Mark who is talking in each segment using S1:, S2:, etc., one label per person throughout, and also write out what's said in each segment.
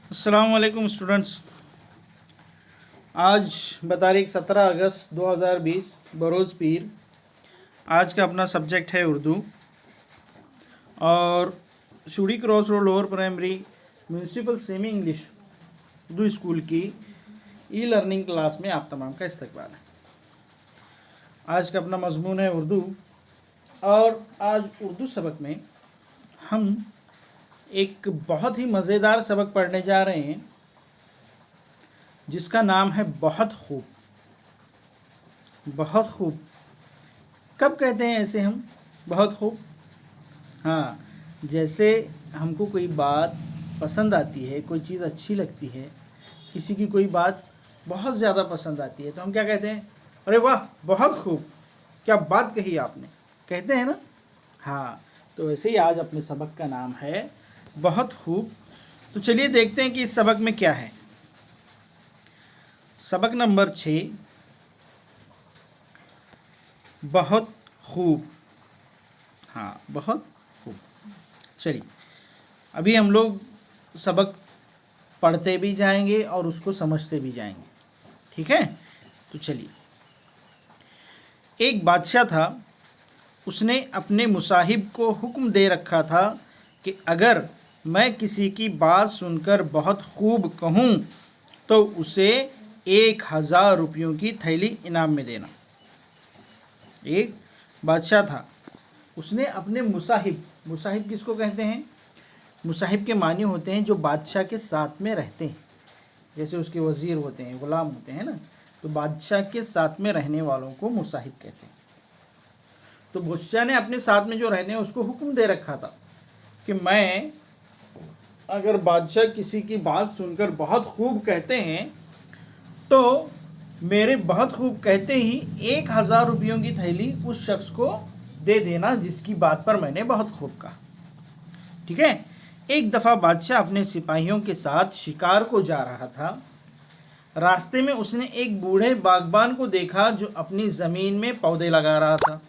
S1: अस्सलाम वालेकुम स्टूडेंट्स। आज बतारीख 17 अगस्त 2020 बरोज़ पीर। आज का अपना सब्जेक्ट है उर्दू और शूड़ी cross road lower primary municipal semi English Urdu school की ई लर्निंग क्लास में आप तमाम का इस्तकबाल है। आज का अपना मजमून है उर्दू और आज उर्दू सबक में हम एक बहुत ही मज़ेदार सबक पढ़ने जा रहे हैं जिसका नाम है बहुत खूब। बहुत खूब कब कहते हैं ऐसे हम बहुत खूब? हाँ, जैसे हमको कोई बात पसंद आती है, कोई चीज़ अच्छी लगती है, किसी की कोई बात बहुत ज़्यादा पसंद आती है तो हम क्या कहते हैं? अरे वाह, बहुत खूब, क्या बात कही आपने, कहते हैं ना। हाँ, तो ऐसे ही आज अपने सबक का नाम है बहुत खूब। तो चलिए देखते हैं कि इस सबक में क्या है। सबक नंबर 6, बहुत खूब। हाँ, बहुत खूब। चलिए अभी हम लोग सबक पढ़ते भी जाएंगे और उसको समझते भी जाएंगे, ठीक है? तो चलिए, एक बादशाह था, उसने अपने मुसाहिब को हुक्म दे रखा था कि अगर मैं किसी की बात सुनकर बहुत खूब कहूँ तो उसे 1000 रुपयों की थैली इनाम में देना। एक बादशाह था, उसने अपने मुसाहिब, मुसाहिब किसको कहते हैं? मुसाहिब के मानी होते हैं जो बादशाह के साथ में रहते हैं, जैसे उसके वज़ीर होते हैं, ग़ुलाम होते हैं ना, तो बादशाह के साथ में रहने वालों को मुसाहिब कहते हैं। तो बादशाह ने अपने साथ में जो रहने हैं उसको हुक्म दे रखा था कि मैं अगर बादशाह किसी की बात सुनकर बहुत खूब कहते हैं तो मेरे बहुत खूब कहते ही 1000 रुपयों की थैली उस शख्स को दे देना जिसकी बात पर मैंने बहुत खूब कहा, ठीक है? एक दफ़ा बादशाह अपने सिपाहियों के साथ शिकार को जा रहा था। रास्ते में उसने एक बूढ़े बागबान को देखा जो अपनी ज़मीन में पौधे लगा रहा था।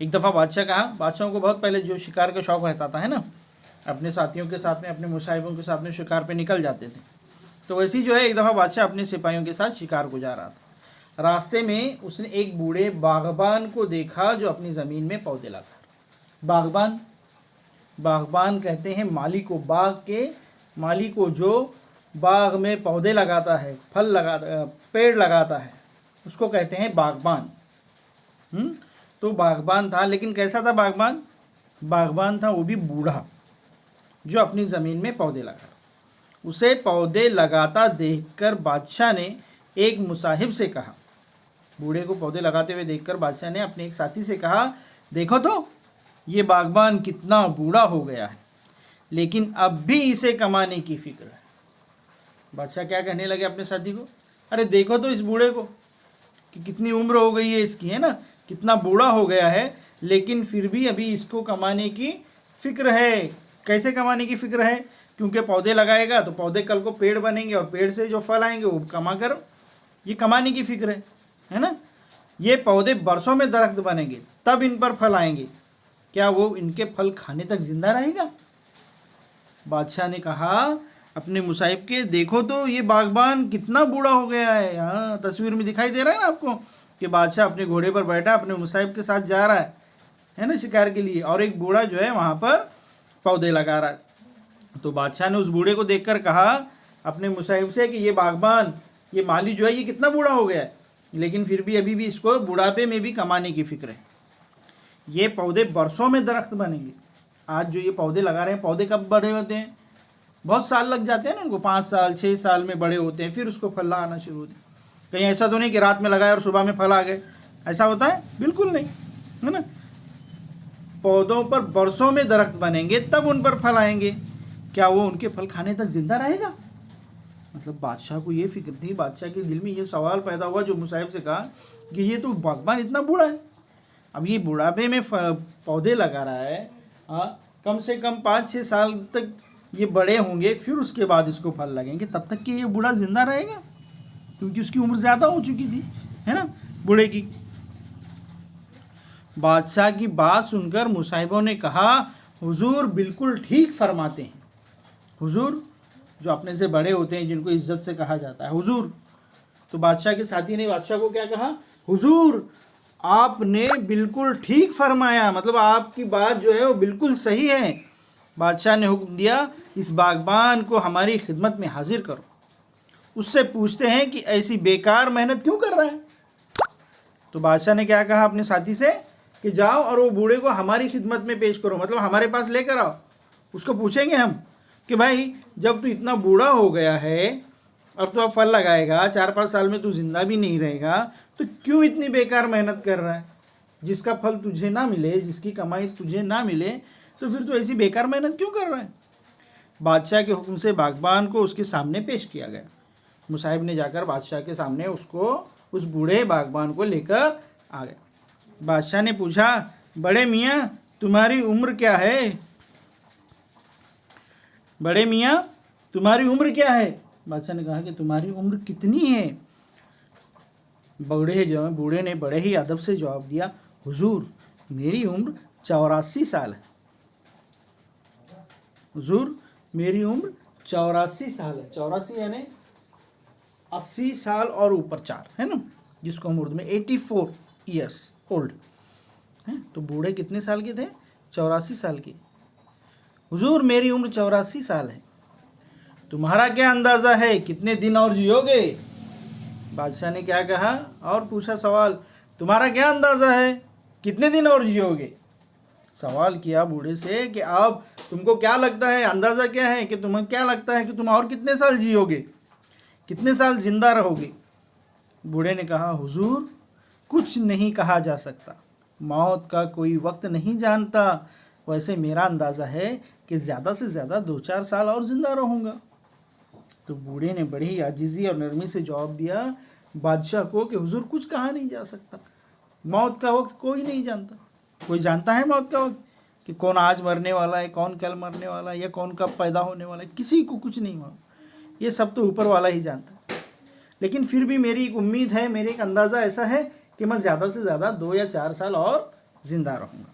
S1: एक दफ़ा बादशाहों को बहुत पहले जो शिकार का शौक़ रहता था, है ना, अपने साथियों के साथ में, अपने मुसाहिबों के साथ में शिकार पे निकल जाते थे। तो वैसे ही जो है, एक दफ़ा बादशाह अपने सिपाहियों के साथ शिकार को जा रहा था। रास्ते में उसने एक बूढ़े बागबान को देखा जो अपनी ज़मीन में पौधे लगा रहा। बागबान, बागबान कहते हैं माली को, बाग के माली को जो बाग में पौधे लगाता है, फल लगाता, पेड़ लगाता है, उसको कहते हैं बागबान। तो बागबान था, लेकिन कैसा था बागबान? बागबान था वो भी बूढ़ा, जो अपनी ज़मीन में पौधे लगा। उसे पौधे लगाता देखकर बादशाह ने एक मुसाहिब से कहा, बूढ़े को पौधे लगाते हुए देखकर बादशाह ने अपने एक साथी से कहा, देखो तो ये बागबान कितना बूढ़ा हो गया है, लेकिन अब भी इसे कमाने की फिक्र है। बादशाह क्या कहने लगे अपने साथी को? अरे देखो तो इस बूढ़े को कि कितनी उम्र हो गई है इसकी, है ना, कितना बूढ़ा हो गया है, लेकिन फिर भी अभी इसको कमाने की फिक्र है। कैसे कमाने की फिक्र है? क्योंकि पौधे लगाएगा तो पौधे कल को पेड़ बनेंगे और पेड़ से जो फल आएंगे वो कमा कर, ये कमाने की फिक्र है ना। ये पौधे बरसों में दरख्त बनेंगे तब इन पर फल आएंगे, क्या वो इनके फल खाने तक जिंदा रहेगा? बादशाह ने कहा अपने मुसाहिब के, देखो तो ये बागबान कितना बूढ़ा हो गया है। यहाँ तस्वीर में दिखाई दे रहा है ना आपको कि बादशाह अपने घोड़े पर बैठा अपने मुसाहिब के साथ जा रहा है ना, शिकार के लिए, और एक बूढ़ा जो है वहाँ पर पौधे लगा रहा है। तो बादशाह ने उस बूढ़े को देखकर कहा अपने मुसाहिब से कि ये बागबान, ये माली जो है ये कितना बूढ़ा हो गया है, लेकिन फिर भी अभी भी इसको बुढ़ापे में भी कमाने की फिक्र है। ये पौधे बरसों में दरख्त बनेंगे। आज जो ये पौधे लगा रहे हैं, पौधे कब बड़े होते हैं? बहुत साल लग जाते हैं ना उनको, 5 साल 6 साल में बड़े होते हैं, फिर उसको फल आना शुरू होते हैं। कहीं ऐसा तो नहीं कि रात में लगाए और सुबह में फल आ गए, ऐसा होता है? बिल्कुल नहीं, है ना। पौधों पर बरसों में दरख्त बनेंगे तब उन पर फल आएंगे, क्या वो उनके फल खाने तक जिंदा रहेगा? मतलब बादशाह को ये फिक्र थी, बादशाह के दिल में ये सवाल पैदा हुआ जो मुसाहिब से कहा कि ये तो बागबान इतना बूढ़ा है, अब ये बुढ़ापे में पौधे लगा रहा है, कम से कम 5-6 साल तक ये बड़े होंगे, फिर उसके बाद इसको फल लगेंगे, तब तक कि ये बूढ़ा जिंदा रहेगा, क्योंकि उसकी उम्र ज़्यादा हो चुकी थी, है ना, बूढ़े की। बादशाह की बात सुनकर मुसाहिबों ने कहा, हुजूर बिल्कुल ठीक फरमाते हैं, हुजूर, जो अपने से बड़े होते हैं, जिनको इज्जत से कहा जाता है हुजूर। तो बादशाह के साथी ने बादशाह को क्या कहा, हुजूर आपने बिल्कुल ठीक फरमाया, मतलब आपकी बात जो है वो बिल्कुल सही है। बादशाह ने हुक्म दिया, इस बागबान को हमारी खिदमत में हाजिर करो, उससे पूछते हैं कि ऐसी बेकार मेहनत क्यों कर रहा है। तो बादशाह ने क्या कहा अपने साथी से कि जाओ और वो बूढ़े को हमारी खिदमत में पेश करो, मतलब हमारे पास लेकर आओ। उसको पूछेंगे हम कि भाई जब तू इतना बूढ़ा हो गया है और तू अब फल लगाएगा, 4-5 साल में तू जिंदा भी नहीं रहेगा, तो क्यों इतनी बेकार मेहनत कर रहा है। जिसका फल तुझे ना मिले, जिसकी कमाई तुझे ना मिले, तो फिर तू ऐसी बेकार मेहनत क्यों कर रहा है। बादशाह के हुक्म से बागबान को उसके सामने पेश किया गया। मुसाहिब ने जाकर बादशाह के सामने उसको, उस बूढ़े बागबान को लेकर आ गए। बादशाह ने पूछा, बड़े मियाँ तुम्हारी उम्र क्या है। बड़े मियाँ तुम्हारी उम्र क्या है। बादशाह ने कहा कि तुम्हारी उम्र कितनी है। बूढ़े ने बड़े ही अदब से जवाब दिया, हुजूर मेरी उम्र 84 साल है। हुजूर मेरी उम्र 84 साल है। 84 यानी 80 साल और ऊपर 4 है ना, जिसको हम उर्दू में 84 ईयर्स ओल्ड है। तो बूढ़े कितने साल के थे, 84 साल के। हुजूर मेरी उम्र 84 साल है, तुम्हारा क्या अंदाज़ा है कितने दिन और जियोगे। बादशाह ने क्या कहा और पूछा सवाल, तुम्हारा क्या अंदाज़ा है कितने दिन और जियोगे। सवाल किया बूढ़े से कि आप, तुमको क्या लगता है, अंदाज़ा क्या है कि तुम्हें क्या लगता है कि तुम और कितने साल जियोगे, कितने साल जिंदा रहोगे। बूढ़े ने कहा, हुजूर कुछ नहीं कहा जा सकता, मौत का कोई वक्त नहीं जानता। वैसे मेरा अंदाज़ा है कि ज़्यादा से ज़्यादा 2-4 साल और ज़िंदा रहूँगा। तो बूढ़े ने बड़ी आजिज़ी और नरमी से जवाब दिया बादशाह को कि हुजूर कुछ कहा नहीं जा सकता, मौत का वक्त कोई नहीं जानता। कोई जानता है मौत का वक्त कि कौन आज मरने वाला है, कौन कल मरने वाला है, या कौन कब पैदा होने वाला है, किसी को कुछ नहीं मालूम। ये सब तो ऊपर वाला ही जानता है। लेकिन फिर भी मेरी एक उम्मीद है, मेरे एक अंदाज़ा ऐसा है कि मैं ज़्यादा से ज़्यादा 2 या 4 साल और ज़िंदा रहूँगा।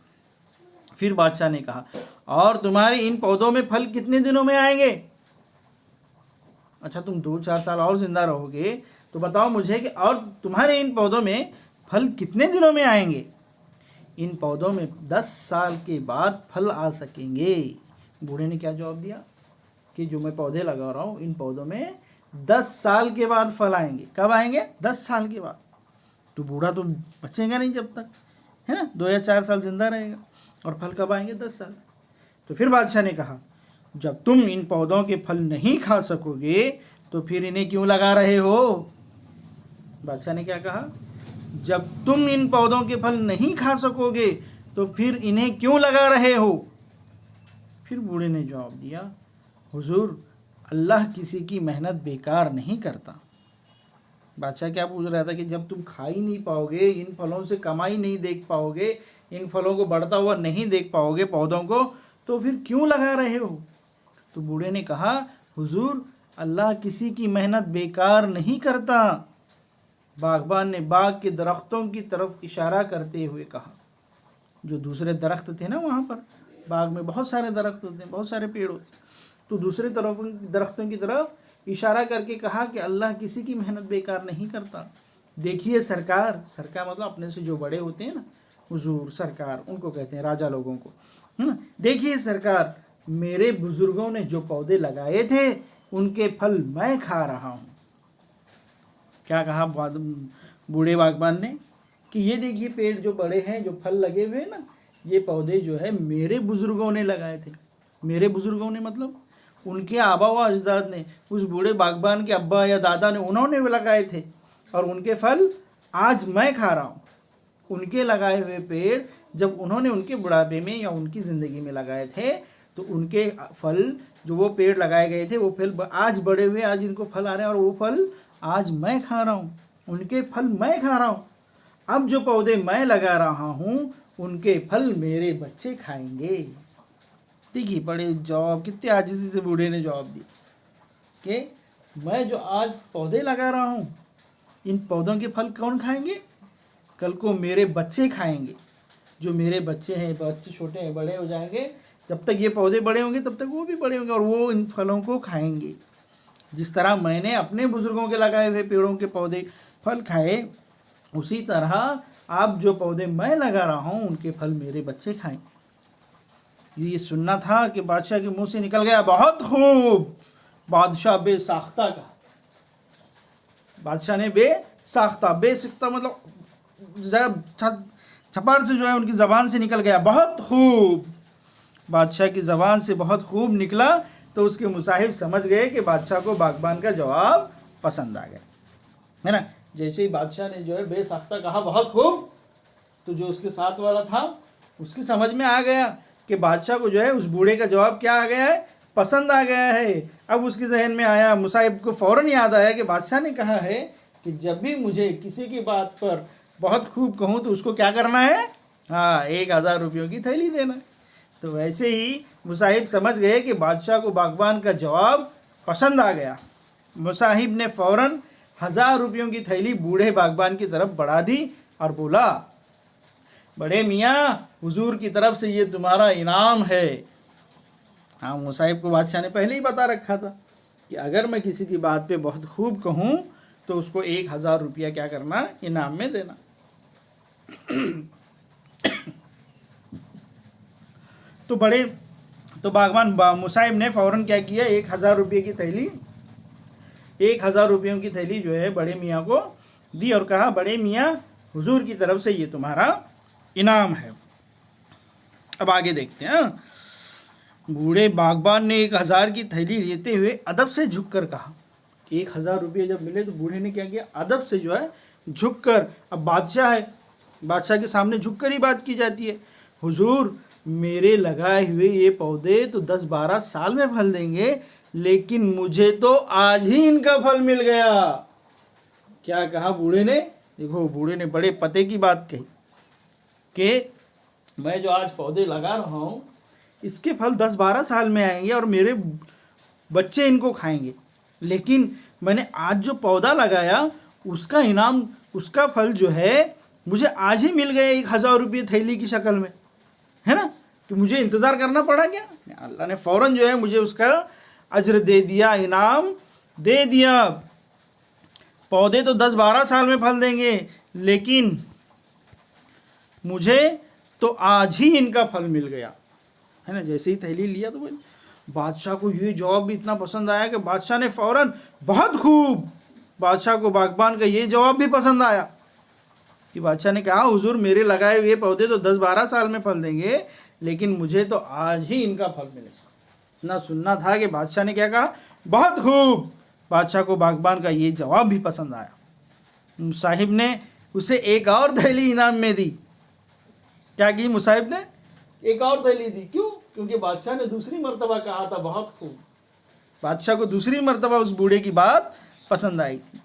S1: फिर बादशाह ने कहा, और तुम्हारे इन पौधों में फल कितने दिनों में आएंगे। अच्छा तुम 2-4 साल और ज़िंदा रहोगे, तो बताओ मुझे कि और तुम्हारे इन पौधों में फल कितने दिनों में आएंगे। इन पौधों में 10 साल के बाद फल आ सकेंगे। बूढ़े ने क्या जवाब दिया कि जो मैं पौधे लगा रहा हूँ, इन पौधों में 10 साल के बाद फल आएंगे। कब आएंगे, 10 साल के बाद। तो बूढ़ा तो बचेगा नहीं जब तक, है ना, 2 या 4 साल जिंदा रहेगा, और फल कब आएंगे, 10 साल। तो फिर बादशाह ने कहा, जब तुम इन पौधों के फल नहीं खा सकोगे तो फिर इन्हें क्यों लगा रहे हो। बादशाह ने क्या कहा, जब तुम इन पौधों के फल नहीं खा सकोगे तो फिर इन्हें क्यों लगा रहे हो। फिर बूढ़े ने जवाब दिया, हुजूर अल्लाह किसी की मेहनत बेकार नहीं करता। बादशाह क्या पूछ रहा था कि जब तुम खा ही नहीं पाओगे, इन फलों से कमाई नहीं देख पाओगे, इन फलों को बढ़ता हुआ नहीं देख पाओगे पौधों को, तो फिर क्यों लगा रहे हो। तो बूढ़े ने कहा, हुजूर अल्लाह किसी की मेहनत बेकार नहीं करता। बागबान ने बाग के दरख्तों की तरफ इशारा करते हुए कहा, जो दूसरे दरख्त थे ना, वहाँ पर बाग में बहुत सारे दरख्त होते हैं, बहुत सारे पेड़ होते हैं, तो दूसरे दरख्तों की तरफ इशारा करके कहा कि अल्लाह किसी की मेहनत बेकार नहीं करता। देखिए सरकार, सरकार मतलब अपने से जो बड़े होते हैं ना, हुजूर सरकार उनको कहते हैं, राजा लोगों को, है ना। देखिए सरकार, मेरे बुजुर्गों ने जो पौधे लगाए थे उनके फल मैं खा रहा हूँ। क्या कहा बूढ़े बागबान ने कि ये देखिए पेड़ जो बड़े हैं, जो फल लगे हुए हैं ना, ये पौधे जो है मेरे बुजुर्गों ने लगाए थे। मेरे बुजुर्गों ने मतलब उनके आबा व अजदाद ने, उस बूढ़े बागबान के अब्बा या दादा ने, उन्होंने लगाए थे, और उनके फल आज मैं खा रहा हूँ। उनके लगाए हुए पेड़ जब उन्होंने उनके बुढ़ापे में या उनकी ज़िंदगी में लगाए थे, तो उनके फल, जो वो पेड़ लगाए गए थे, वो फल आज बड़े हुए, आज इनको फल आ रहे हैं, और वो फल आज मैं खा रहा हूँ, उनके फल मैं खा रहा हूँ। अब जो पौधे मैं लगा रहा हूँ उनके फल मेरे बच्चे खाएंगे। देखिए बड़े जवाब, कितने आजिज़ी से बूढ़े ने जवाब दिया कि मैं जो आज पौधे लगा रहा हूँ, इन पौधों के फल कौन खाएंगे, कल को मेरे बच्चे खाएंगे। जो मेरे बच्चे हैं, बच्चे छोटे हैं, बड़े हो जाएंगे, जब तक ये पौधे बड़े होंगे तब तक वो भी बड़े होंगे और वो इन फलों को खाएंगे। जिस तरह मैंने अपने बुजुर्गों के लगाए हुए पेड़ों के पौधे फल खाए, उसी तरह आप जो पौधे मैं लगा रहा हूँ उनके फल मेरे बच्चे खाएं। ये सुनना था कि बादशाह के मुंह से निकल गया, बहुत खूब। बादशाह बेसाख्ता का, बादशाह ने बेसाख्ता मतलब छपार से जो है उनकी ज़बान से निकल गया, बहुत खूब। बादशाह की ज़बान से बहुत खूब निकला तो उसके मुसाहिब समझ गए कि बादशाह को बागबान का जवाब पसंद आ गया, है ना। जैसे ही बादशाह ने जो है बेसाख्ता कहा बहुत खूब, तो जो उसके साथ वाला था उसकी समझ में आ गया कि बादशाह को जो है उस बूढ़े का जवाब क्या आ गया है, पसंद आ गया है। अब उसके जहन में आया, मुसाहिब को फ़ौरन याद आया कि बादशाह ने कहा है कि जब भी मुझे किसी की बात पर बहुत खूब कहूँ तो उसको क्या करना है, हाँ, 1000 रुपयों की थैली देना। तो वैसे ही मुसाहिब समझ गए कि बादशाह को बागबान का जवाब पसंद आ गया। मुसाहिब ने फ़ौरन 1000 रुपयों की थैली बूढ़े बागबान की तरफ बढ़ा दी और बोला, बड़े मियाँ, हुजूर की तरफ से ये तुम्हारा इनाम है। हाँ, मुसाहिब को बादशाह ने पहले ही बता रखा था कि अगर मैं किसी की बात पे बहुत खूब कहूँ तो उसको 1000 रुपया क्या करना, इनाम में देना। तो बागवान मुसाहिब ने फ़ौरन क्या किया, 1000 रुपये की थैली, 1000 रुपयों की थैली जो है बड़े मियाँ को दी और कहा, बड़े मियाँ, हुजूर की तरफ से ये तुम्हारा इनाम है। अब आगे देखते हैं। बूढ़े बागबान ने 1000 की थैली लेते हुए अदब से झुककर कहा, 1000 रुपये जब मिले तो बूढ़े ने क्या किया, अदब से जो है झुककर, अब बादशाह है, बादशाह के सामने झुककर ही बात की जाती है, हुजूर, मेरे लगाए हुए ये पौधे तो 10-12 साल में फल देंगे, लेकिन मुझे तो आज ही इनका फल मिल गया। क्या कहा बूढ़े ने, देखो बूढ़े ने बड़े पते की बात कही कि मैं जो आज पौधे लगा रहा हूँ इसके फल 10-12 साल में आएंगे और मेरे बच्चे इनको खाएंगे, लेकिन मैंने आज जो पौधा लगाया उसका इनाम, उसका फल जो है मुझे आज ही मिल गया 1000 रुपये थैली की शक्ल में, है ना, कि मुझे इंतज़ार करना पड़ा क्या। अल्लाह ने फ़ौरन जो है मुझे उसका अज्र दे दिया, इनाम दे दिया। पौधे तो 10-12 साल में फल देंगे, लेकिन मुझे तो आज ही इनका फल मिल गया, है ना। जैसे ही थैली लिया तो बादशाह को ये जवाब भी इतना पसंद आया कि बादशाह ने फ़ौरन, बहुत खूब। बादशाह को बागबान का ये जवाब भी पसंद आया कि बादशाह ने कहा, हुजूर, मेरे लगाए हुए पौधे तो 10-12 साल में फल देंगे, लेकिन मुझे तो आज ही इनका फल मिलेगा। ना सुनना था कि बादशाह ने क्या कहा, बहुत खूब। बादशाह को बागबान का ये जवाब भी पसंद आया। मुसाहिब ने उसे एक और थैली इनाम में दी। क्या की मुसाहिब ने, एक और थैली दी। क्यों? क्योंकि बादशाह ने दूसरी मर्तबा कहा था बहुत खूब। बादशाह को दूसरी मर्तबा उस बूढ़े की बात पसंद आई थी,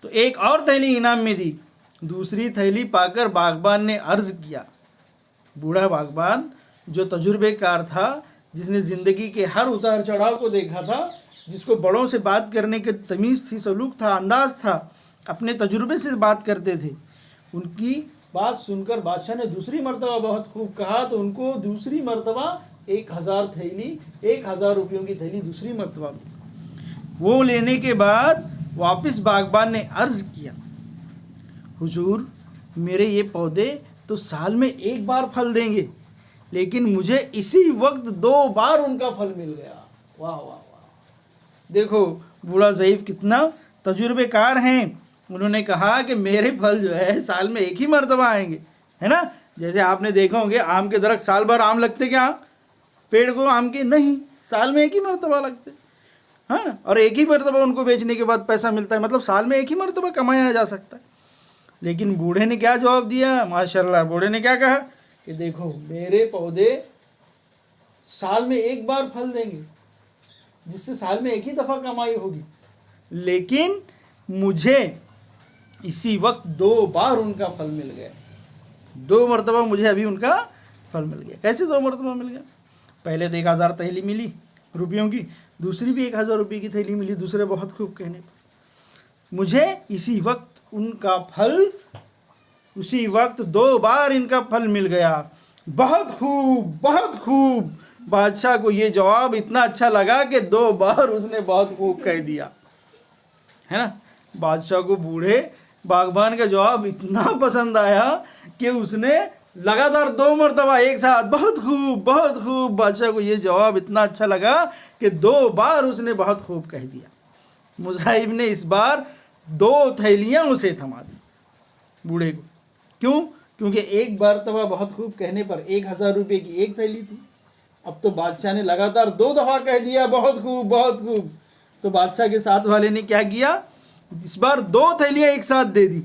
S1: तो एक और थैली इनाम में दी। दूसरी थैली पाकर बागबान ने अर्ज किया, बूढ़ा बागबान जो तजुर्बेकार था, जिसने ज़िंदगी के हर उतार चढ़ाव को देखा था, जिसको बड़ों से बात करने के तमीज़ थी, सलूक था, अंदाज था, अपने तजुर्बे से बात करते थे, उनकी बात सुनकर बादशाह ने दूसरी मर्तबा बहुत खूब कहा, तो उनको दूसरी मर्तबा 1000 थैली, 1000 रुपयों की थैली दूसरी मर्तबा वो लेने के बाद वापस बागबान ने अर्ज़ किया, हुजूर, मेरे ये पौधे तो साल में एक बार फल देंगे, लेकिन मुझे इसी वक्त 2 बार उनका फल मिल गया। वाह वाह वाह। देखो बूढ़ा ज़ईफ़ कितना तजुर्बेकार हैं। उन्होंने कहा कि मेरे फल जो है साल में एक ही मर्तबा आएंगे, है ना। जैसे आपने देखा होंगे आम के दरख्त साल भर आम लगते क्या, पेड़ को आम के नहीं, साल में एक ही मर्तबा लगते, है ना। और एक ही मर्तबा उनको बेचने के बाद पैसा मिलता है, मतलब साल में एक ही मर्तबा कमाया जा सकता है। लेकिन बूढ़े ने क्या जवाब दिया, माशाल्लाह, बूढ़े ने क्या कहा कि देखो, मेरे पौधे साल में एक बार फल देंगे, जिससे साल में एक ही दफ़ा कमाई होगी, लेकिन मुझे इसी वक्त 2 बार उनका फल मिल गया। 2 मरतबा मुझे अभी उनका फल मिल गया। कैसे 2 मरतबा मिल गया? पहले तो 1000 थैली मिली रुपयों की, दूसरी भी 1000 रुपये की थैली मिली दूसरे बहुत खूब कहने पर। मुझे इसी वक्त उनका फल, उसी वक्त 2 बार इनका फल मिल गया। बहुत खूब, बहुत खूब। बादशाह को ये जवाब इतना अच्छा लगा कि 2 बार उसने बहुत खूब कह दिया, है ना। बादशाह को बूढ़े बागबान का जवाब इतना पसंद आया कि उसने लगातार 2 मरतबा एक साथ बहुत खूब, बहुत खूब। बादशाह को ये जवाब इतना अच्छा लगा कि 2 बार उसने बहुत खूब कह दिया। मुसाहिब ने इस बार 2 थैलियां उसे थमा दी बूढ़े को। क्यों? क्योंकि एक बार तबा बहुत खूब कहने पर 1000 रुपये की एक थैली थी। अब तो बादशाह ने लगातार 2 दफा कह दिया बहुत खूब, बहुत खूब। तो बादशाह के साथ वाले ने क्या किया, इस बार 2 थैलियां एक साथ दे दी।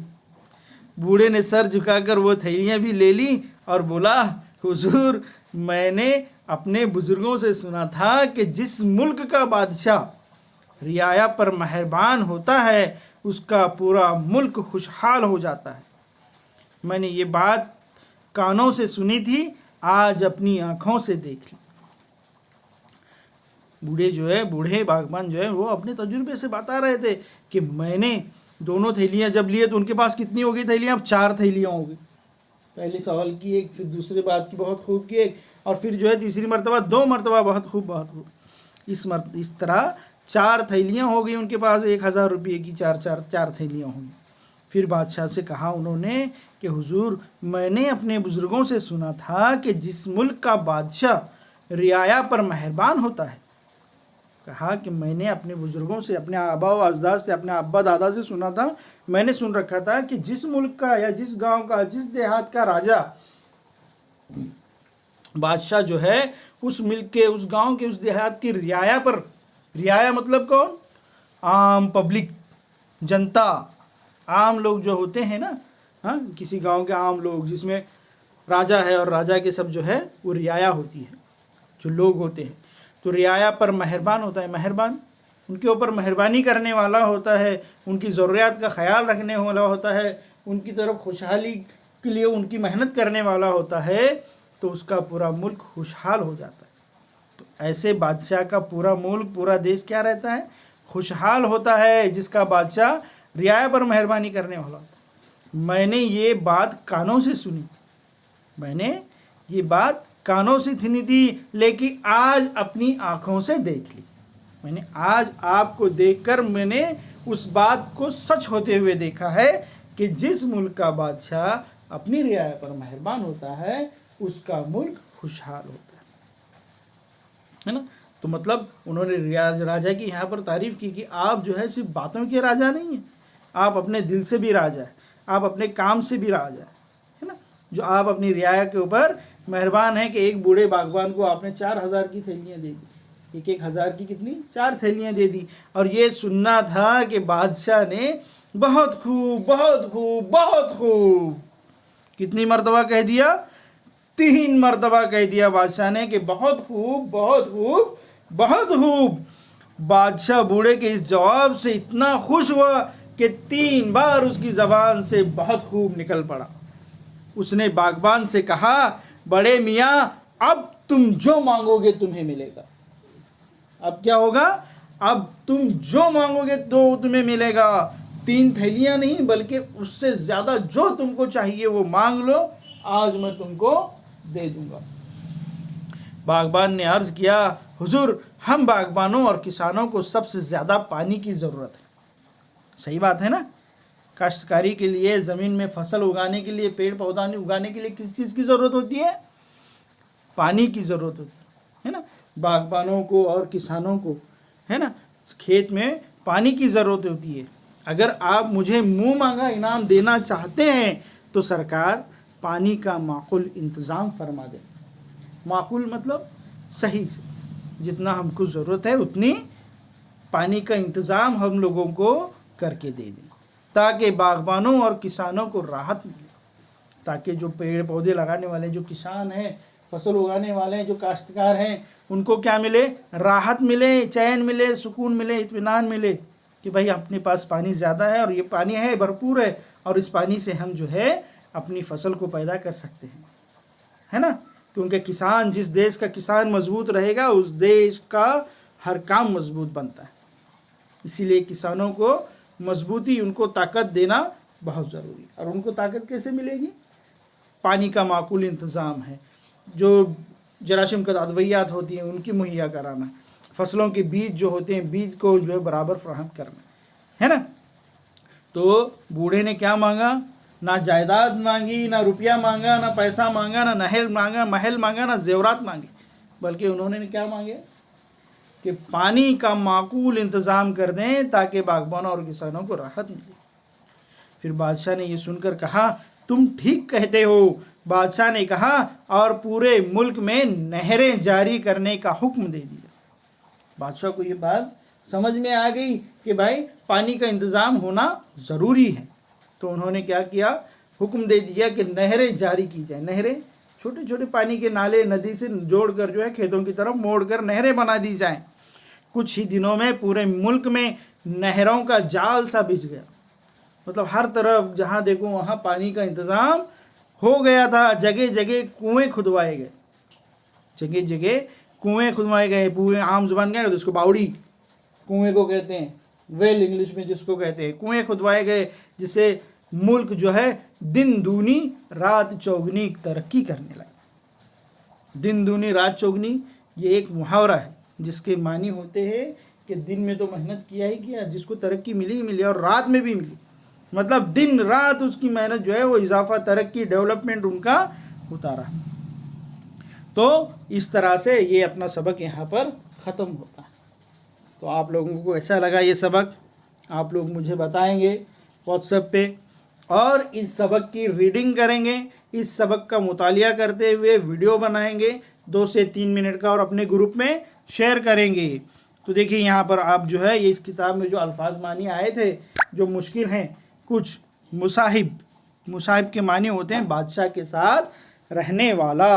S1: बूढ़े ने सर झुकाकर वो थैलियां भी ले ली और बोला, हुजूर, मैंने अपने बुजुर्गों से सुना था कि जिस मुल्क का बादशाह रियाया पर मेहरबान होता है उसका पूरा मुल्क खुशहाल हो जाता है। मैंने ये बात कानों से सुनी थी, आज अपनी आंखों से देख ली। बूढ़े बागबान जो है वो अपने तजुर्बे से बता रहे थे कि मैंने दोनों थैलियां जब लिए तो उनके पास कितनी हो गई थैलियां, अब 4 थैलियां हो गई। पहले सवाल की एक, फिर दूसरे बात की बहुत खूब की एक, और फिर जो है तीसरी मरतबा 2 मरतबा बहुत खूब, बहुत खूब। इस तरह 4 थैलियां हो गई उनके पास, 1000 रुपये की 4 थैलियां होंगी। फिर बादशाह से कहा उन्होंने कि हुजूर, मैंने अपने बुजुर्गों से सुना था कि जिस मुल्क का बादशाह रियाया पर मेहरबान होता है, कहा कि मैंने अपने बुजुर्गों से, अपने आबा व अजदाद से, अपने अब्बा दादा से सुना था, मैंने सुन रखा था कि जिस मुल्क का या जिस गांव का, जिस देहात का राजा बादशाह जो है उस मिल्क के, उस गांव के, उस देहात की रियाया पर, रियाया मतलब कौन, आम पब्लिक, जनता, आम लोग जो होते हैं ना, हाँ, किसी गांव के आम लोग जिसमें राजा है और राजा के सब जो है वो रियाया होती है, जो लोग होते हैं। तो रियाया पर मेहरबान होता है, मेहरबान उनके ऊपर मेहरबानी करने वाला होता है, उनकी ज़रूरियात का ख्याल रखने वाला होता है, उनकी तरफ खुशहाली के लिए उनकी मेहनत करने वाला होता है, तो उसका पूरा मुल्क खुशहाल हो जाता है। तो ऐसे बादशाह का पूरा मुल्क, पूरा देश क्या रहता है, खुशहाल होता है, जिसका बादशाह रियाया पर मेहरबानी करने वाला होता है। मैंने ये बात कानों से सुनी, मैंने ये बात कानों से सुनी थी, लेकिन आज अपनी आंखों से देख ली। मैंने आज आपको देखकर मैंने उस बात को सच होते हुए देखा है कि जिस मुल्क का बादशाह अपनी रियाया पर मेहरबान होता है उसका मुल्क खुशहाल होता है ना। तो मतलब उन्होंने राजा की यहाँ पर तारीफ की कि आप जो है सिर्फ बातों के राजा नहीं हैं, आप अपने दिल से भी राजा है, आप अपने काम से भी राजा है ना। जो आप अपनी रियाया के ऊपर मेहरबान है कि एक बूढ़े बागबान को आपने 4000 की थैलियाँ दे दी, एक 1000 की कितनी, 4 थैलियाँ दे दी। और ये सुनना था कि बादशाह ने बहुत खूब, बहुत खूब, बहुत खूब कितनी मरतबा कह दिया, 3 मरतबा कह दिया बादशाह ने कि बहुत खूब, बहुत खूब, बहुत खूब। बादशाह बूढ़े के इस जवाब से इतना खुश हुआ कि 3 बार उसकी जबान से बहुत खूब निकल पड़ा। उसने बागबान से कहा, बड़े मियाँ, अब तुम जो मांगोगे तुम्हें मिलेगा। अब क्या होगा, अब तुम जो मांगोगे तो तुम्हें मिलेगा। 3 थैलियां नहीं बल्कि उससे ज्यादा जो तुमको चाहिए वो मांग लो, आज मैं तुमको दे दूंगा। बागबान ने अर्ज किया, हुजूर, हम बागबानों और किसानों को सबसे ज़्यादा पानी की ज़रूरत है। सही बात है ना। काश्तकारी के लिए, ज़मीन में फसल उगाने के लिए, पेड़ पौधा उगाने के लिए किस चीज़ की ज़रूरत होती है, पानी की ज़रूरत होती है ना। बागबानों को और किसानों को, है ना, खेत में पानी की ज़रूरत होती है। अगर आप मुझे मुंह मांगा इनाम देना चाहते हैं तो सरकार पानी का माकूल इंतज़ाम फरमा दे। माकूल मतलब सही, जितना हमको ज़रूरत है उतनी पानी का इंतज़ाम हम लोगों को करके दे दें, ताकि बागबानों और किसानों को राहत मिले, ताकि जो पेड़ पौधे लगाने वाले जो किसान हैं, फसल उगाने वाले हैं, जो काश्तकार हैं, उनको क्या मिले, राहत मिले, चैन मिले, सुकून मिले, इत्मीनान मिले कि भाई अपने पास पानी ज़्यादा है और ये पानी है, भरपूर है, और इस पानी से हम जो है अपनी फसल को पैदा कर सकते हैं, है ना। क्योंकि किसान, जिस देश का किसान मजबूत रहेगा उस देश का हर काम मजबूत बनता है। इसीलिए किसानों को मजबूती, उनको ताकत देना बहुत ज़रूरी है। और उनको ताकत कैसे मिलेगी, पानी का माकूल इंतज़ाम है। जो जरासीम का अद्वियात होती हैं उनकी मुहैया कराना, फसलों के बीज जो होते हैं बीज को जो है बराबर फराहम करना, है ना। तो बूढ़े ने क्या मांगा, ना जायदाद मांगी, ना रुपया मांगा, ना पैसा मांगा, ना महल मांगा, ना जेवरात मांगे, बल्कि उन्होंने क्या मांगे कि पानी का माकूल इंतज़ाम कर दें ताकि बागबानों और किसानों को राहत मिले। फिर बादशाह ने ये सुनकर कहा, तुम ठीक कहते हो। बादशाह ने कहा और पूरे मुल्क में नहरें जारी करने का हुक्म दे दिया। बादशाह को ये बात समझ में आ गई कि भाई पानी का इंतज़ाम होना ज़रूरी है। तो उन्होंने क्या किया, हुक्म दे दिया कि नहरें जारी की जाए। नहरें छोटे छोटे पानी के नाले नदी से जोड़कर जो है खेतों की तरफ मोड़कर नहरें बना दी जाएं। कुछ ही दिनों में पूरे मुल्क में नहरों का जाल सा बिछ गया, मतलब हर तरफ जहाँ देखो वहाँ पानी का इंतज़ाम हो गया था। जगह जगह कुएँ खुदवाए गए, जगह जगह कुएँ खुदवाए गए। कुएँ आम जुबान क्या कहते हैं उसको, बावड़ी कुएँ को कहते हैं, वेल इंग्लिश में जिसको कहते हैं। कुएँ खुदवाए गए जिससे मुल्क जो है दिन दूनी रात चौगनी तरक्की करने लगा। दिन दूनी रात चौगनी ये एक मुहावरा है जिसके मानी होते हैं कि दिन में तो मेहनत किया ही किया, जिसको तरक्की मिली ही मिली और रात में भी मिली, मतलब दिन रात उसकी मेहनत जो है वो इजाफा, तरक्की, डेवलपमेंट उनका होता रहा। तो इस तरह से ये अपना सबक यहाँ पर ख़त्म होता है। तो आप लोगों को ऐसा लगा ये सबक, आप लोग मुझे बताएंगे व्हाट्सएप पे, और इस सबक की रीडिंग करेंगे, इस सबक का मुतालिया करते हुए वीडियो बनाएंगे 2 से 3 मिनट का और अपने ग्रुप में शेयर करेंगे। तो देखिए यहाँ पर आप जो है ये इस किताब में जो अल्फाज मानी आए थे जो मुश्किल हैं, कुछ मुसाहिब के मानी होते हैं बादशाह के साथ रहने वाला,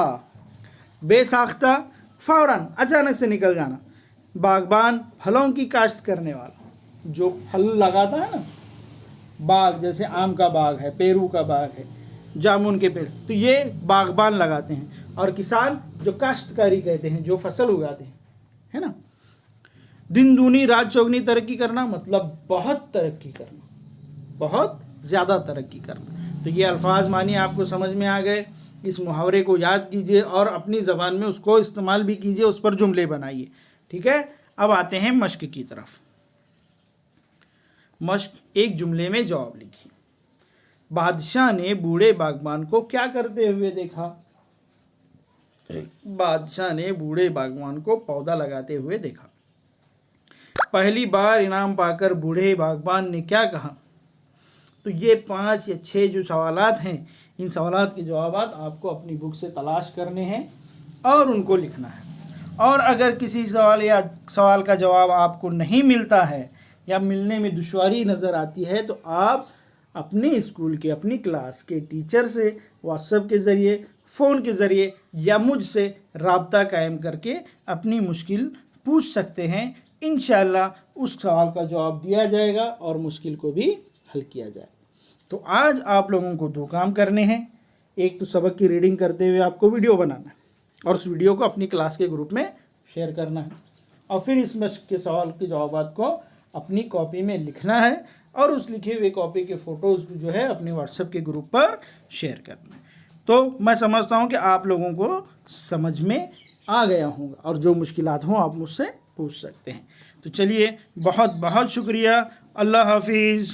S1: बेसाख्ता फौरन अचानक से निकल जाना, बागबान फलों की काश्त करने वाला, जो फल लगाता है ना, बाग जैसे आम का बाग है, पेरू का बाग है, जामुन के पेड़, तो ये बागबान लगाते हैं। और किसान जो काश्तकारी कहते हैं, जो फसल उगाते हैं, है ना। दिन दूनी रात चौगनी तरक्की करना मतलब बहुत तरक्की करना, बहुत ज़्यादा तरक्की करना। तो ये अल्फाज मानी आपको समझ में आ गए। इस मुहावरे को याद कीजिए और अपनी ज़बान में उसको इस्तेमाल भी कीजिए, उस पर जुमले बनाइए, ठीक है। अब आते हैं मश्क की तरफ। मश्क, एक जुमले में जवाब लिखिए। बादशाह ने बूढ़े बागबान को क्या करते हुए देखा? बादशाह ने बूढ़े बागबान को पौधा लगाते हुए देखा। पहली बार इनाम पाकर बूढ़े बागबान ने क्या कहा? तो ये 5 या 6 जो सवालात हैं, इन सवालात के जवाब आपको अपनी बुक से तलाश करने हैं और उनको लिखना है। और अगर किसी सवाल का जवाब आपको नहीं मिलता है या मिलने में दुश्वारी नज़र आती है तो आप अपने स्कूल के, अपनी क्लास के टीचर से व्हाट्सएप के ज़रिए, फ़ोन के ज़रिए या मुझसे रब्ता कायम करके अपनी मुश्किल पूछ सकते हैं। इंशाअल्लाह उस सवाल का जवाब दिया जाएगा और मुश्किल को भी हल किया जाए। तो आज आप लोगों को 2 काम करने हैं। एक तो सबक की रीडिंग करते हुए आपको वीडियो बनाना है और उस वीडियो को अपनी क्लास के ग्रुप में शेयर करना है, और फिर इस मश्क के सवाल के जवाब को अपनी कॉपी में लिखना है और उस लिखे हुए कॉपी के फ़ोटोज़ जो है अपने व्हाट्सएप के ग्रुप पर शेयर करना है। तो मैं समझता हूँ कि आप लोगों को समझ में आ गया होगा और जो मुश्किलात हों आप मुझसे पूछ सकते हैं। तो चलिए, बहुत बहुत शुक्रिया। अल्लाह हाफिज़।